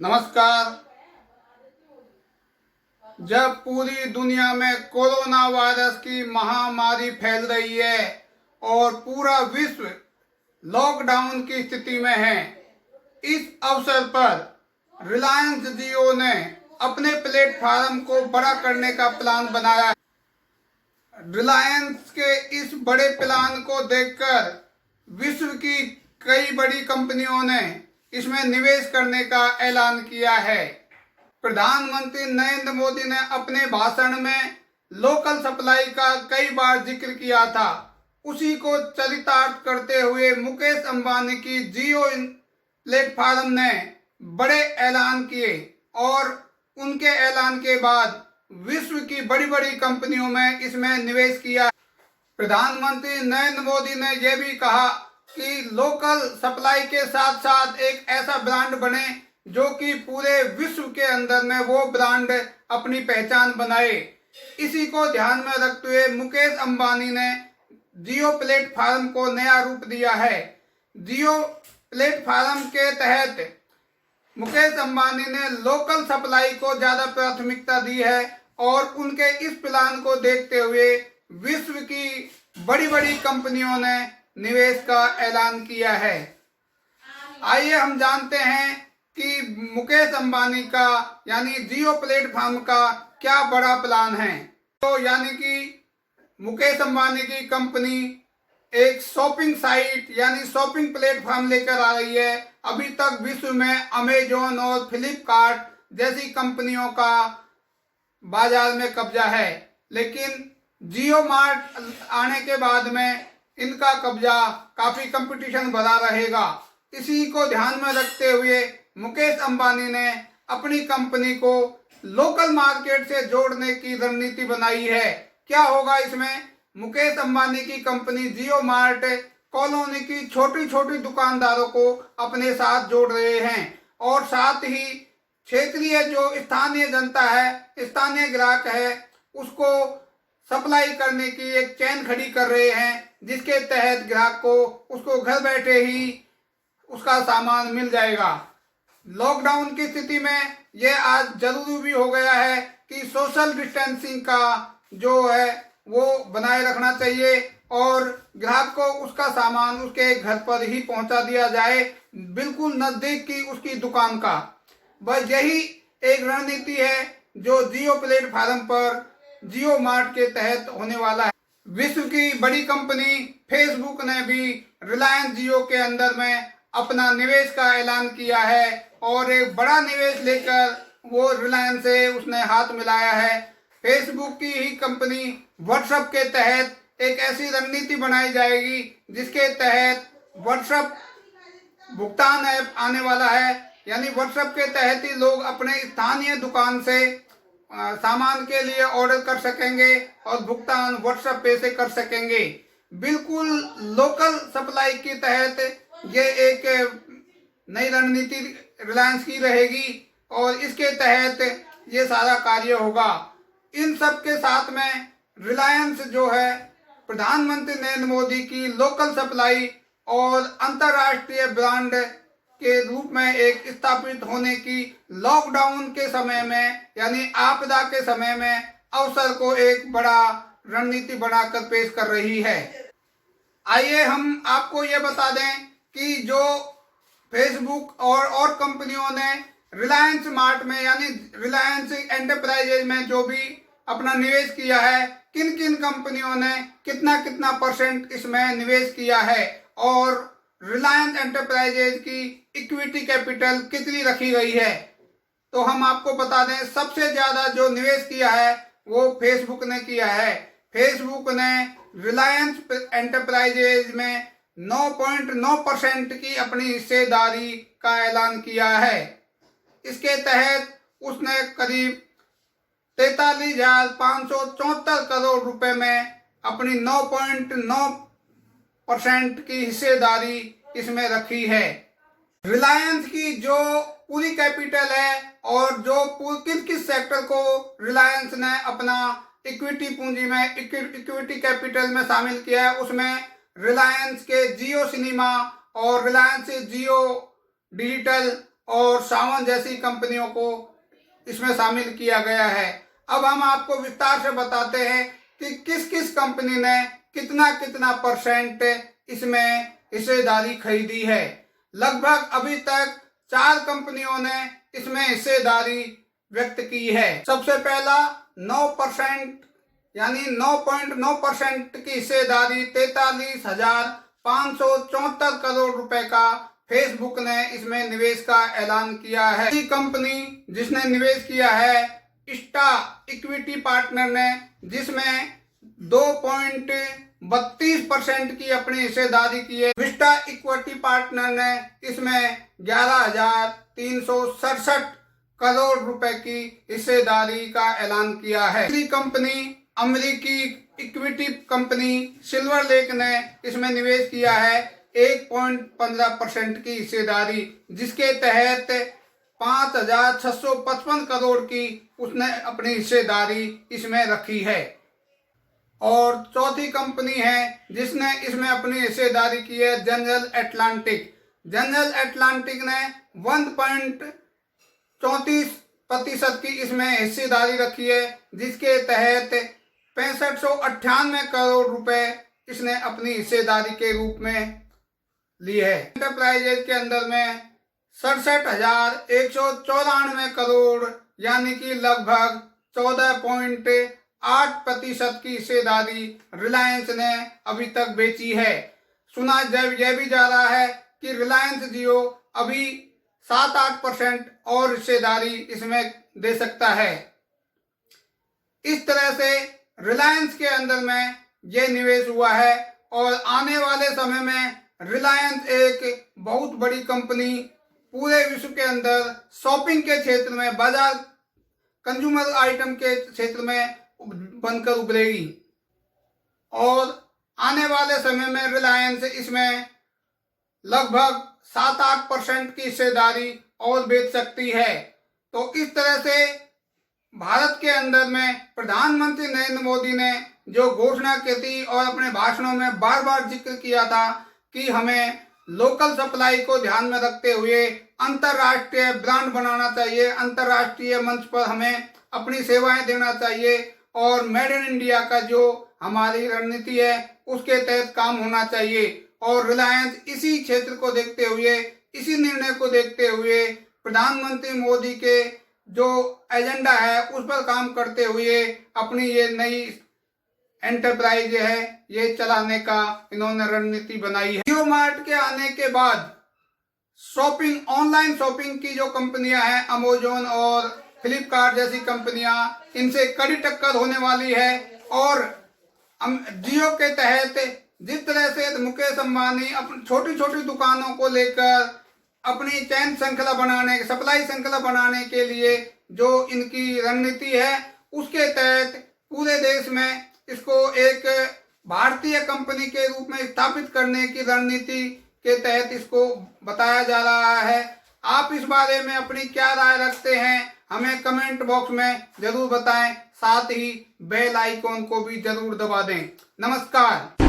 नमस्कार। जब पूरी दुनिया में कोरोना वायरस की महामारी फैल रही है और पूरा विश्व लॉकडाउन की स्थिति में है, इस अवसर पर रिलायंस जियो ने अपने प्लेटफॉर्म को बड़ा करने का प्लान बनाया है। रिलायंस के इस बड़े प्लान को देखकर विश्व की कई बड़ी कंपनियों ने इसमें निवेश करने का ऐलान किया है। प्रधानमंत्री नरेंद्र मोदी ने अपने भाषण में लोकल सप्लाई का कई बार जिक्र किया था। उसी को चरितार्थ करते हुए मुकेश अंबानी की जियो प्लेटफॉर्म ने बड़े ऐलान किए और उनके ऐलान के बाद विश्व की बड़ी बड़ी कंपनियों में इसमें निवेश किया। प्रधानमंत्री नरेंद्र मोदी ने यह भी कहा कि लोकल सप्लाई के साथ साथ एक ऐसा ब्रांड बने जो कि पूरे विश्व के अंदर में वो ब्रांड अपनी पहचान बनाए। इसी को ध्यान में रखते हुए मुकेश अंबानी ने जियो प्लेटफॉर्म को नया रूप दिया है। जियो प्लेटफॉर्म के तहत मुकेश अंबानी ने लोकल सप्लाई को ज्यादा प्राथमिकता दी है और उनके इस प्लान को देखते हुए विश्व की बड़ी बड़ी कंपनियों ने निवेश का ऐलान किया है। आइए हम जानते हैं कि मुकेश अंबानी का यानी जियो प्लेटफॉर्म का क्या बड़ा प्लान है। तो यानी कि मुकेश अंबानी की कंपनी एक शॉपिंग साइट यानी शॉपिंग प्लेटफॉर्म लेकर आ रही है। अभी तक विश्व में अमेजोन और फ्लिपकार्ट जैसी कंपनियों का बाजार में कब्जा है, लेकिन जियो मार्ट आने के बाद में इनका कब्जा काफी कंपटीशन बढ़ा रहेगा। इसी को ध्यान में रखते हुए मुकेश अंबानी ने अपनी कंपनी को लोकल मार्केट से जोड़ने की रणनीति बनाई है। क्या होगा इसमें? मुकेश अंबानी की कंपनी जियो मार्ट कॉलोनी की छोटी छोटी दुकानदारों को अपने साथ जोड़ रहे हैं और साथ ही क्षेत्रीय जो स्थानीय जनता है, स्थानीय ग्राहक है, उसको सप्लाई करने की एक चेन खड़ी कर रहे हैं, जिसके तहत ग्राहक को उसको घर बैठे ही उसका सामान मिल जाएगा। लॉकडाउन की स्थिति में यह आज जरूरी भी हो गया है कि सोशल डिस्टेंसिंग का जो है वो बनाए रखना चाहिए और ग्राहक को उसका सामान उसके घर पर ही पहुंचा दिया जाए, बिल्कुल नजदीक की उसकी दुकान का। बस यही एक रणनीति है जो जियो प्लेटफॉर्म पर जियो मार्ट के तहत होने वाला है। विश्व की बड़ी कंपनी फेसबुक ने भी रिलायंस जियो के अंदर में अपना निवेश का ऐलान किया है और एक बड़ा निवेश लेकर वो रिलायंस से उसने हाथ मिलाया है। फेसबुक की ही कंपनी व्हाट्सएप के तहत एक ऐसी रणनीति बनाई जाएगी जिसके तहत व्हाट्सएप भुगतान ऐप आने वाला है, यानी व्हाट्सएप के तहत ही लोग अपने स्थानीय दुकान से सामान के लिए ऑर्डर कर सकेंगे और भुगतान व्हाट्सएप पे से कर सकेंगे। बिल्कुल लोकल सप्लाई के तहत ये एक नई रणनीति रिलायंस की रहेगी और इसके तहत ये सारा कार्य होगा। इन सब के साथ में रिलायंस जो है प्रधानमंत्री नरेंद्र मोदी की लोकल सप्लाई और अंतर्राष्ट्रीय ब्रांड के रूप में एक स्थापित होने की लॉकडाउन के समय में यानी आपदा के समय में अवसर को एक बड़ा रणनीति बनाकर पेश कर रही है। आइए हम आपको ये बता दें कि जो फेसबुक और कंपनियों ने रिलायंस मार्ट में यानी रिलायंस एंटरप्राइजेज में जो भी अपना निवेश किया है, किन किन कंपनियों ने कितना कितना % इसमें निवेश किया है और रिलायंस एंटरप्राइजेज की इक्विटी कैपिटल कितनी रखी गई है। तो हम आपको बता दें, सबसे ज्यादा जो निवेश किया है वो फेसबुक ने किया है। फेसबुक ने रिलायंस एंटरप्राइजेज में 9.9% की अपनी हिस्सेदारी का ऐलान किया है। इसके तहत उसने करीब 43,574 करोड़ रुपए में अपनी 9.9% की हिस्सेदारी इसमें रखी है। रिलायंस की जो पूरी कैपिटल है और जो किस किस सेक्टर को रिलायंस ने अपना इक्विटी पूंजी में इक्विटी कैपिटल में शामिल किया है, उसमें रिलायंस के जियो सिनेमा और रिलायंस जियो डिजिटल और सावन जैसी कंपनियों को इसमें शामिल किया गया है। अब हम आपको विस्तार से बताते हैं कि किस किस कंपनी ने कितना कितना परसेंट इसमें हिस्सेदारी खरीदी है। लगभग अभी तक 4 कंपनियों ने इसमें हिस्सेदारी व्यक्त की है। सबसे पहला 9% यानी 9.9% की हिस्सेदारी 43,574 करोड़ रुपए का फेसबुक ने इसमें निवेश का ऐलान किया है। ये कंपनी जिसने निवेश किया है स्टा इक्विटी पार्टनर ने, जिसमें 2.32% की अपनी हिस्सेदारी की है। विस्टा इक्विटी पार्टनर ने इसमें 11,367 करोड़ रुपए की हिस्सेदारी का ऐलान किया है। दूसरी कंपनी अमेरिकी इक्विटी कंपनी सिल्वर लेक ने इसमें निवेश किया है 1.15% की हिस्सेदारी, जिसके तहत 5,655 करोड़ की उसने अपनी हिस्सेदारी इसमें रखी है। और चौथी कंपनी है जिसने इसमें अपनी हिस्सेदारी की है जनरल एटलांटिक। जनरल एटलांटिक ने 1.34% की इसमें हिस्सेदारी रखी है, जिसके तहत 6598 करोड़ रुपए इसने अपनी हिस्सेदारी के रूप में ली है। एंटरप्राइजेज के अंदर में 67,194 करोड़ यानी कि लगभग 14.8% की हिस्सेदारी रिलायंस ने अभी तक बेची है। सुना यह भी जा रहा है कि रिलायंस जियो अभी 7-8% और हिस्सेदारी इसमें दे सकता है। इस तरह से रिलायंस के अंदर में यह निवेश हुआ है और आने वाले समय में रिलायंस एक बहुत बड़ी कंपनी पूरे विश्व के अंदर शॉपिंग के क्षेत्र में, बाजार कंज्यूमर आइटम के क्षेत्र में बनकर उभरेगी और आने वाले समय में रिलायंस इसमें लगभग 7-8% की हिस्सेदारी और बेच सकती है। तो इस तरह से भारत के अंदर में प्रधानमंत्री नरेंद्र मोदी ने जो घोषणा की थी और अपने भाषणों में बार बार जिक्र किया था कि हमें लोकल सप्लाई को ध्यान में रखते हुए अंतर्राष्ट्रीय ब्रांड बनाना चाहिए, अंतर्राष्ट्रीय मंच पर हमें अपनी सेवाएं देना चाहिए और मेड इन इंडिया का जो हमारी रणनीति है उसके तहत काम होना चाहिए। और रिलायंस इसी क्षेत्र को देखते हुए, इसी निर्णय को देखते हुए प्रधानमंत्री मोदी के जो एजेंडा है उस पर काम करते हुए अपनी ये नई एंटरप्राइज है ये चलाने का इन्होंने रणनीति बनाई है। जियो मार्ट के आने के बाद शॉपिंग, ऑनलाइन शॉपिंग की जो कंपनियां हैं अमेज़न और फ्लिपकार्ट जैसी कंपनियां, इनसे कड़ी टक्कर होने वाली है। और जियो के तहत जिस तरह से मुकेश अंबानी अपनी छोटी छोटी दुकानों को लेकर अपनी चैन श्रृंखला बनाने, सप्लाई श्रृंखला बनाने के लिए जो इनकी रणनीति है उसके तहत पूरे देश में इसको एक भारतीय कंपनी के रूप में स्थापित करने की रणनीति के तहत इसको बताया जा रहा है। आप इस बारे में अपनी क्या राय रखते हैं हमें कमेंट बॉक्स में जरूर बताएं, साथ ही बेल आइकॉन को भी जरूर दबा दें। नमस्कार।